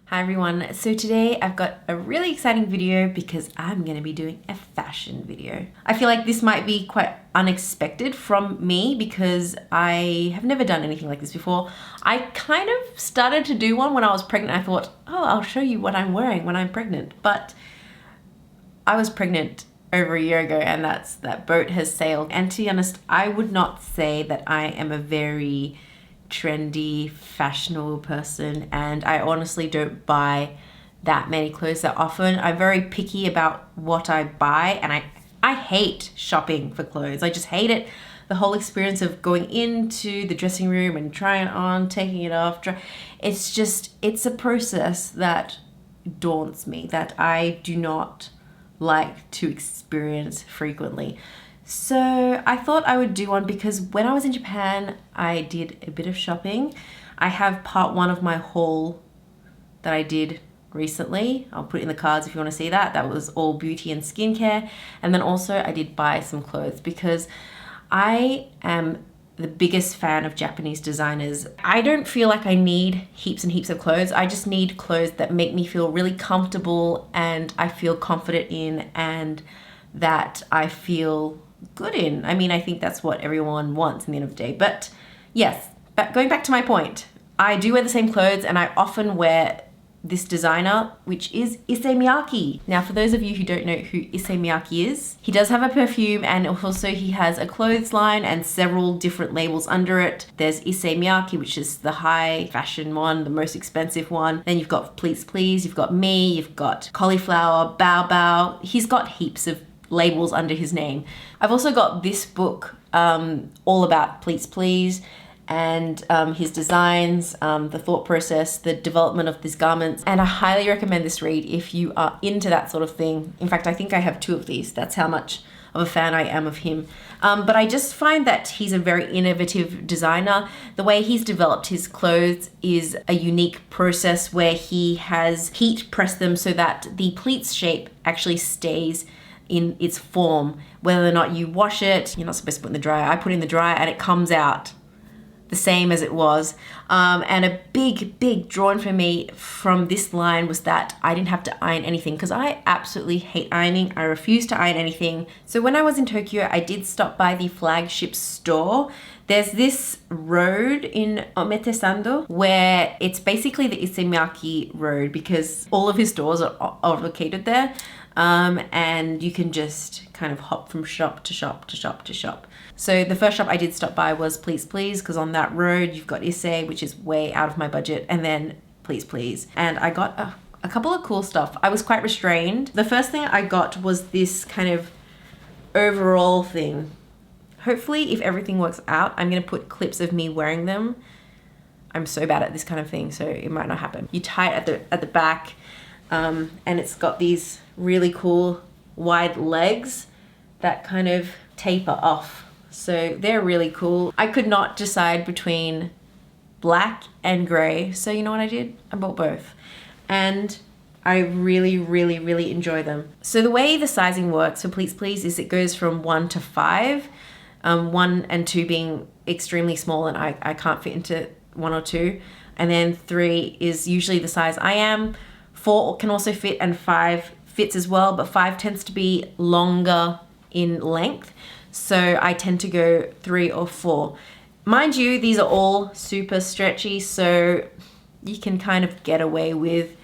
Hi everyone, so today I've got a really exciting video because I'm going to be doing a fashion video. I feel like this might be quite unexpected from me because I have never done anything like this before. I kind of started to do one when I was pregnant. I thought, oh, I'll show you what I'm wearing when I'm pregnant. But I was pregnant over a year ago and that boat has sailed. And to be honest, I would not say that I am a very trendy, fashionable person, and I honestly don't buy that many clothes that often. I'm very picky about what I buy, and I hate shopping for clothes. I just hate it. The whole experience of going into the dressing room and trying it on, taking it off, it's a process that daunts me, that I do not like to experience frequently. So I thought I would do one because when I was in Japan, I did a bit of shopping. I have part one of my haul that I did recently. I'll put it in the cards if you want to see that. That was all beauty and skincare. And then also I did buy some clothes because I am the biggest fan of Japanese designers. I don't feel like I need heaps and heaps of clothes. I just need clothes that make me feel really comfortable and I feel confident in and that I feel good in. I mean, I think that's what everyone wants in the end of the day. But yes, going back to my point, I do wear the same clothes and I often wear this designer, which is Issey Miyake. Now, for those of you who don't know who Issey Miyake is, he does have a perfume and also he has a clothes line and several different labels under it. There's Issey Miyake, which is the high fashion one, the most expensive one. Then you've got Pleats Please, you've got me, you've got Cauliflower, Bao Bao. He's got heaps of labels under his name. I've also got this book all about Pleats Please and his designs, the thought process, the development of these garments, and I highly recommend this read if you are into that sort of thing. In fact, I think I have 2 of these. That's how much of a fan I am of him. But I just find that he's a very innovative designer. The way he's developed his clothes is a unique process where he has heat pressed them so that the pleats shape actually stays in its form. Whether or not you wash it, you're not supposed to put in the dryer. I put it in the dryer and it comes out the same as it was. And a big drawing for me from this line was that I didn't have to iron anything because I absolutely hate ironing. I refuse to iron anything. So when I was in Tokyo, I did stop by the flagship store. There's this road in Omotesando where it's basically the Issey Miyake road because all of his stores are located there. And you can just kind of hop from shop to shop to shop to shop. So the first shop I did stop by was Pleats Please because on that road you've got Issey, which is way out of my budget, and then Pleats Please. And I got a couple of cool stuff. I was quite restrained. The first thing I got was this kind of overall thing. Hopefully, if everything works out, I'm going to put clips of me wearing them. I'm so bad at this kind of thing, so it might not happen. You tie it at the back, and it's got these really cool wide legs that kind of taper off. So they're really cool. I could not decide between black and gray. So you know what I did? I bought both. And I really enjoy them. So the way the sizing works for Pleats Please is it goes from 1 to 5. 1 and 2 being extremely small and I can't fit into 1 or 2. And then 3 is usually the size I am. 4 can also fit and 5 fits as well, but 5 tends to be longer in length. So I tend to go 3 or 4. Mind you, these are all super stretchy, so you can kind of get away with,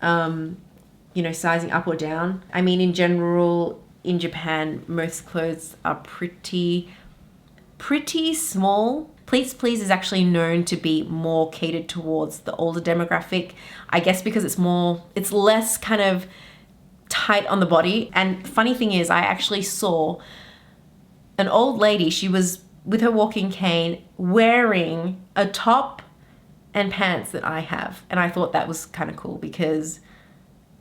sizing up or down. I mean, in general, in Japan, most clothes are pretty small. Pleats Please is actually known to be more catered towards the older demographic. I guess because it's less kind of tight on the body. And funny thing is, I actually saw an old lady, she was with her walking cane wearing a top and pants that I have. And I thought that was kind of cool because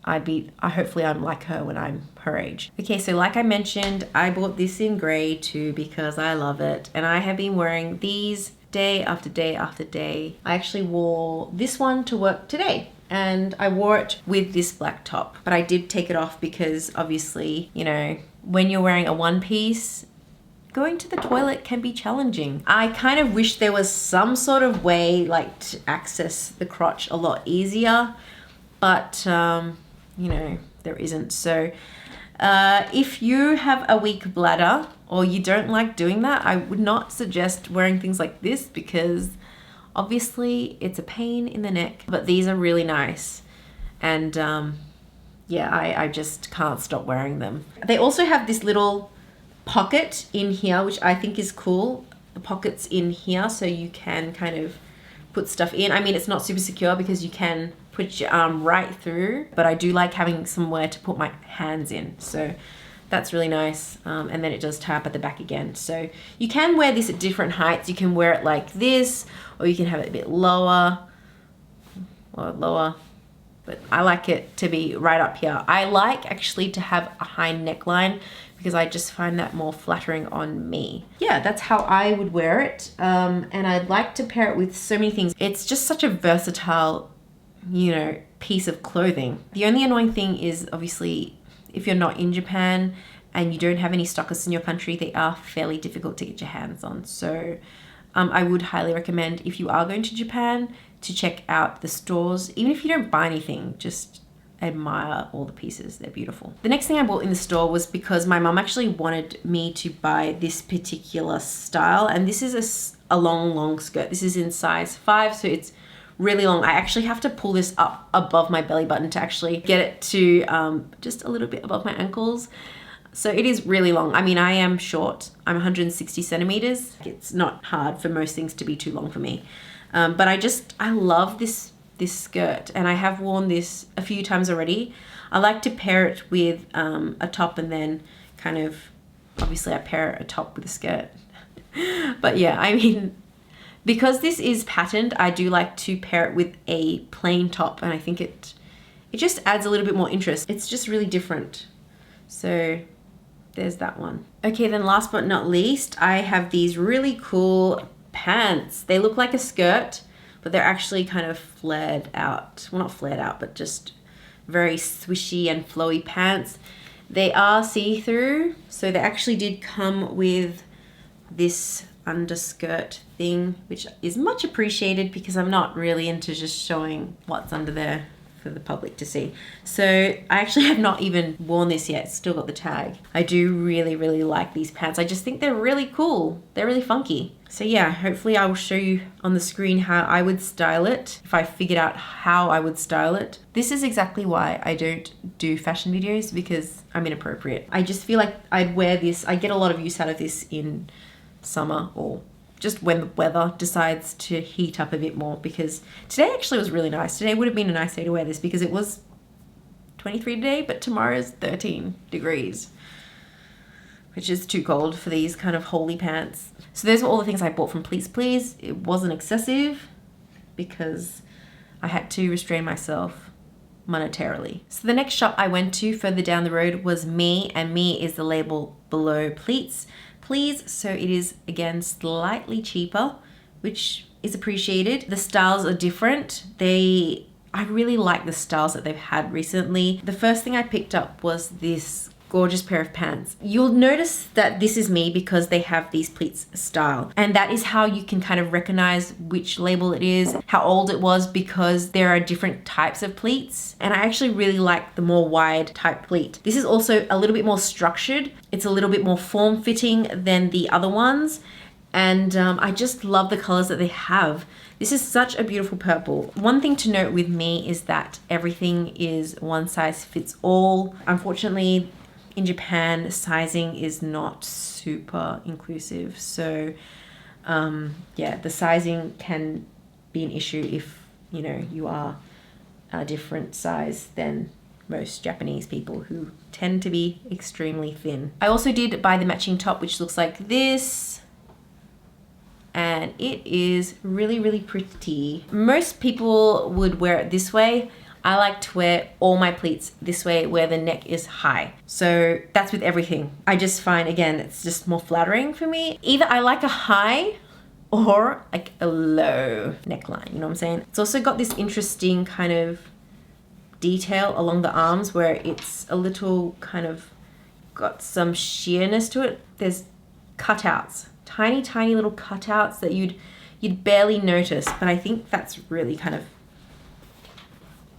hopefully I'm like her when I'm her age. Okay, so like I mentioned, I bought this in gray too because I love it. And I have been wearing these day after day after day. I actually wore this one to work today. And I wore it with this black top, but I did take it off because obviously, when you're wearing a one piece, going to the toilet can be challenging. I kind of wish there was some sort of way like to access the crotch a lot easier. but you know, there isn't. So if you have a weak bladder or you don't like doing that, I would not suggest wearing things like this, because obviously it's a pain in the neck, but these are really nice. And yeah, I just can't stop wearing them. They also have this little pocket in here, which I think is cool. The pocket's in here, so you can kind of put stuff in. I mean, it's not super secure because you can put your arm right through, but I do like having somewhere to put my hands in. So that's really nice. And then it does tie up at the back again. So you can wear this at different heights. You can wear it like this, or you can have it a bit lower or lower. But I like it to be right up here. I like actually to have a high neckline because I just find that more flattering on me. Yeah, that's how I would wear it. And I'd like to pair it with so many things. It's just such a versatile, you know, piece of clothing. The only annoying thing is obviously if you're not in Japan and you don't have any stockists in your country, they are fairly difficult to get your hands on. So I would highly recommend, if you are going to Japan, to check out the stores. Even if you don't buy anything, just admire all the pieces. They're beautiful. The next thing I bought in the store was because my mum actually wanted me to buy this particular style, and this is a long skirt. This is in size 5, so it's really long. I actually have to pull this up above my belly button to actually get it to just a little bit above my ankles. So it is really long. I mean, I am short. I'm 160 centimeters. It's not hard for most things to be too long for me. But I love this skirt, and I have worn this a few times already. I like to pair it with a top, and then kind of, obviously I pair a top with a skirt. But yeah, I mean, because this is patterned, I do like to pair it with a plain top, and I think it just adds a little bit more interest. It's just really different. So there's that one. Okay, then last but not least, I have these really cool pants. They look like a skirt, but they're actually kind of flared out. Well, not flared out, but just very swishy and flowy pants. They are see-through, so they actually did come with this underskirt thing, which is much appreciated because I'm not really into just showing what's under there for the public to see. So I actually have not even worn this yet. It's still got the tag. I do really like these pants. I just think they're really cool. They're really funky. So yeah, hopefully I will show you on the screen how I would style it if I figured out how I would style it. This is exactly why I don't do fashion videos, because I'm inappropriate. I just feel like I'd wear this. I get a lot of use out of this in summer, or just when the weather decides to heat up a bit more, because today actually was really nice. Today would have been a nice day to wear this because it was 23 today, but tomorrow's 13 degrees, which is too cold for these kind of holey pants. So those were all the things I bought from Pleats Please. It wasn't excessive because I had to restrain myself monetarily. So the next shop I went to further down the road was Me, and Me is the label below Pleats Please. So it is again slightly cheaper, which is appreciated. The styles are different. I really like the styles that they've had recently. The first thing I picked up was this gorgeous pair of pants. You'll notice that this is Me because they have these pleats style, and that is how you can kind of recognize which label it is, how old it was, because there are different types of pleats, and I actually really like the more wide type pleat. This is also a little bit more structured. It's a little bit more form-fitting than the other ones, and I just love the colors that they have. This is such a beautiful purple. One thing to note with Me is that everything is one size fits all. Unfortunately, in Japan, sizing is not super inclusive. So yeah, the sizing can be an issue if, you know, you are a different size than most Japanese people, who tend to be extremely thin. I also did buy the matching top, which looks like this, and it is really pretty. Most people would wear it this way. I like to wear all my pleats this way, where the neck is high. So that's with everything. I just find, again, it's just more flattering for me. Either I like a high or like a low neckline, you know what I'm saying? It's also got this interesting kind of detail along the arms where it's a little kind of got some sheerness to it. There's cutouts, tiny little cutouts that you'd barely notice, but I think that's really kind of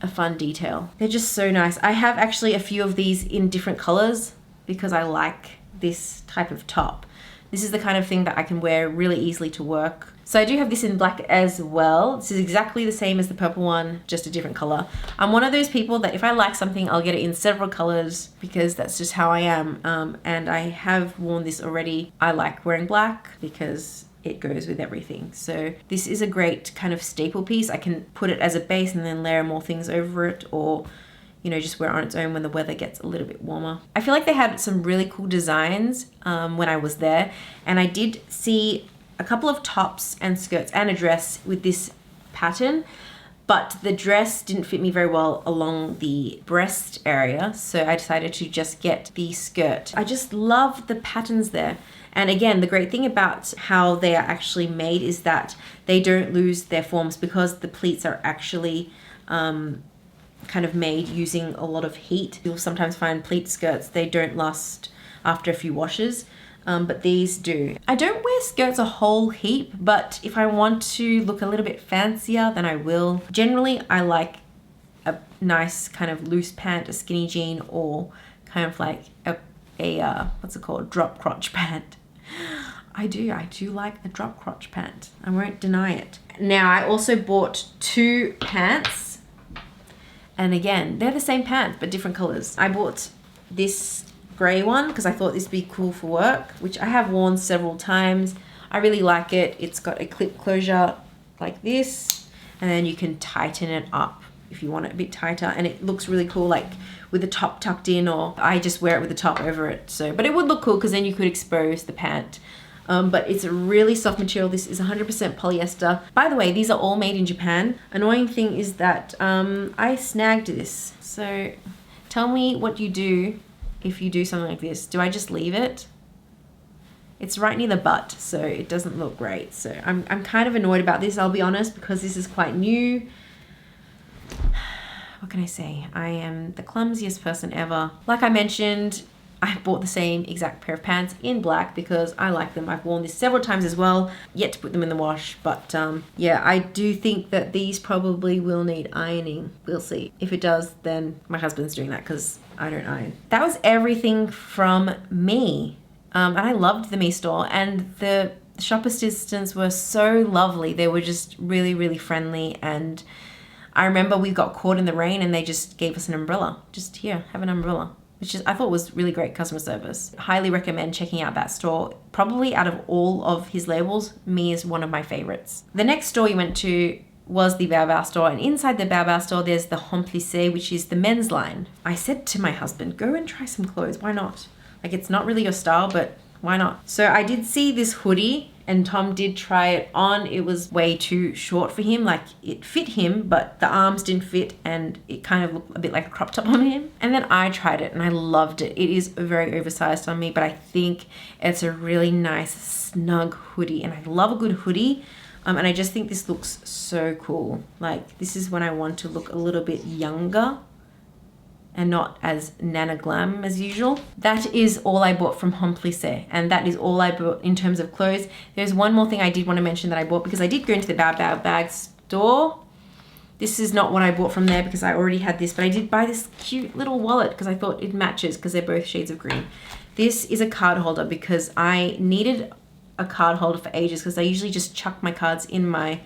a fun detail. They're just so nice. I have actually a few of these in different colors because I like this type of top. This is the kind of thing that I can wear really easily to work. So I do have this in black as well. This is exactly the same as the purple one, just a different color. I'm one of those people that if I like something, I'll get it in several colors because that's just how I am. And I have worn this already. I like wearing black because it goes with everything. So this is a great kind of staple piece. I can put it as a base and then layer more things over it, or you know, just wear it on its own when the weather gets a little bit warmer. I feel like they had some really cool designs when I was there, and I did see a couple of tops and skirts and a dress with this pattern, but the dress didn't fit me very well along the breast area, so I decided to just get the skirt. I just love the patterns there. And again, the great thing about how they are actually made is that they don't lose their forms because the pleats are actually kind of made using a lot of heat. You'll sometimes find pleat skirts, they don't last after a few washes, but these do. I don't wear skirts a whole heap, but if I want to look a little bit fancier, then I will. Generally, I like a nice kind of loose pant, a skinny jean, or kind of like a what's it called? Drop crotch pant. I do like a drop crotch pant. I won't deny it. Now, I also bought 2 pants. And again, they're the same pants, but different colors. I bought this gray one because I thought this would be cool for work, which I have worn several times. I really like it. It's got a clip closure like this, and then you can tighten it up if you want it a bit tighter, and it looks really cool, like with the top tucked in, or I just wear it with the top over it. So, but it would look cool because then you could expose the pant. But it's a really soft material. This is 100% polyester. By the way, these are all made in Japan. Annoying thing is that I snagged this. So tell me what you do if you do something like this. Do I just leave it? It's right near the butt, so it doesn't look great. So I'm kind of annoyed about this, I'll be honest, because this is quite new. What can I say? I am the clumsiest person ever. Like I mentioned, I bought the same exact pair of pants in black because I like them. I've worn this several times as well, yet to put them in the wash. But yeah, I do think that these probably will need ironing. We'll see. If it does, then my husband's doing that because I don't iron. That was everything from me. And I loved the Me store, and the shop assistants were so lovely. They were just really, really friendly. And I remember we got caught in the rain and they just gave us an umbrella. Just here, have an umbrella. Which is, I thought was really great customer service. Highly recommend checking out that store. Probably out of all of his labels, Me is one of my favorites. The next store we went to was the Bao Bao store, and inside the Bao Bao store there's the Homme Plissé, which is the men's line. I said to my husband, go and try some clothes, why not? Like, it's not really your style, but why not? So I did see this hoodie, and Tom did try it on. It was way too short for him. Like, it fit him, but the arms didn't fit, and it kind of looked a bit like a crop top on him. And then I tried it and I loved it. It is very oversized on me, but I think it's a really nice snug hoodie, and I love a good hoodie. And I just think this looks so cool. Like, this is when I want to look a little bit younger and not as nana glam as usual. That is all I bought from Homme Plissé, and that is all I bought in terms of clothes. There's one more thing I did want to mention that I bought, because I did go into the Bao Bao bag store. This is not what I bought from there because I already had this, but I did buy this cute little wallet because I thought it matches because they're both shades of green. This is a card holder because I needed a card holder for ages, because I usually just chuck my cards in my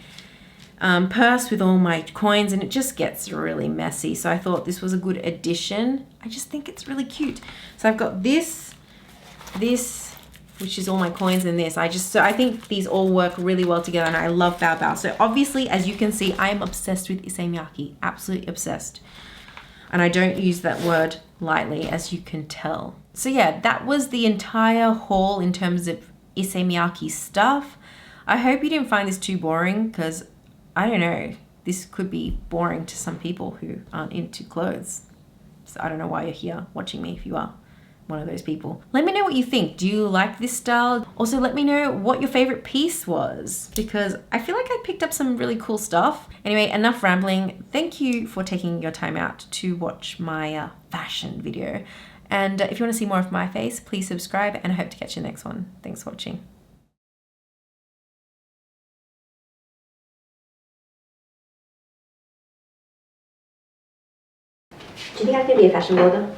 purse with all my coins, and it just gets really messy. So I thought this was a good addition. I just think it's really cute. So I've got this, which is all my coins, and this. So I think these all work really well together, and I love Bao Bao. So obviously, as you can see, I am obsessed with Issey Miyake, absolutely obsessed. And I don't use that word lightly, as you can tell. So yeah, that was the entire haul in terms of Issey Miyake stuff. I hope you didn't find this too boring, because I don't know, this could be boring to some people who aren't into clothes. So I don't know why you're here watching me if you are one of those people. Let me know what you think. Do you like this style? Also, let me know what your favorite piece was, because I feel like I picked up some really cool stuff. Anyway, enough rambling. Thank you for taking your time out to watch my fashion video. And if you want to see more of my face, please subscribe, and I hope to catch you next one. Thanks for watching. Do you think I could be a fashion blogger?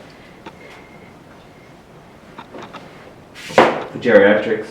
For geriatrics.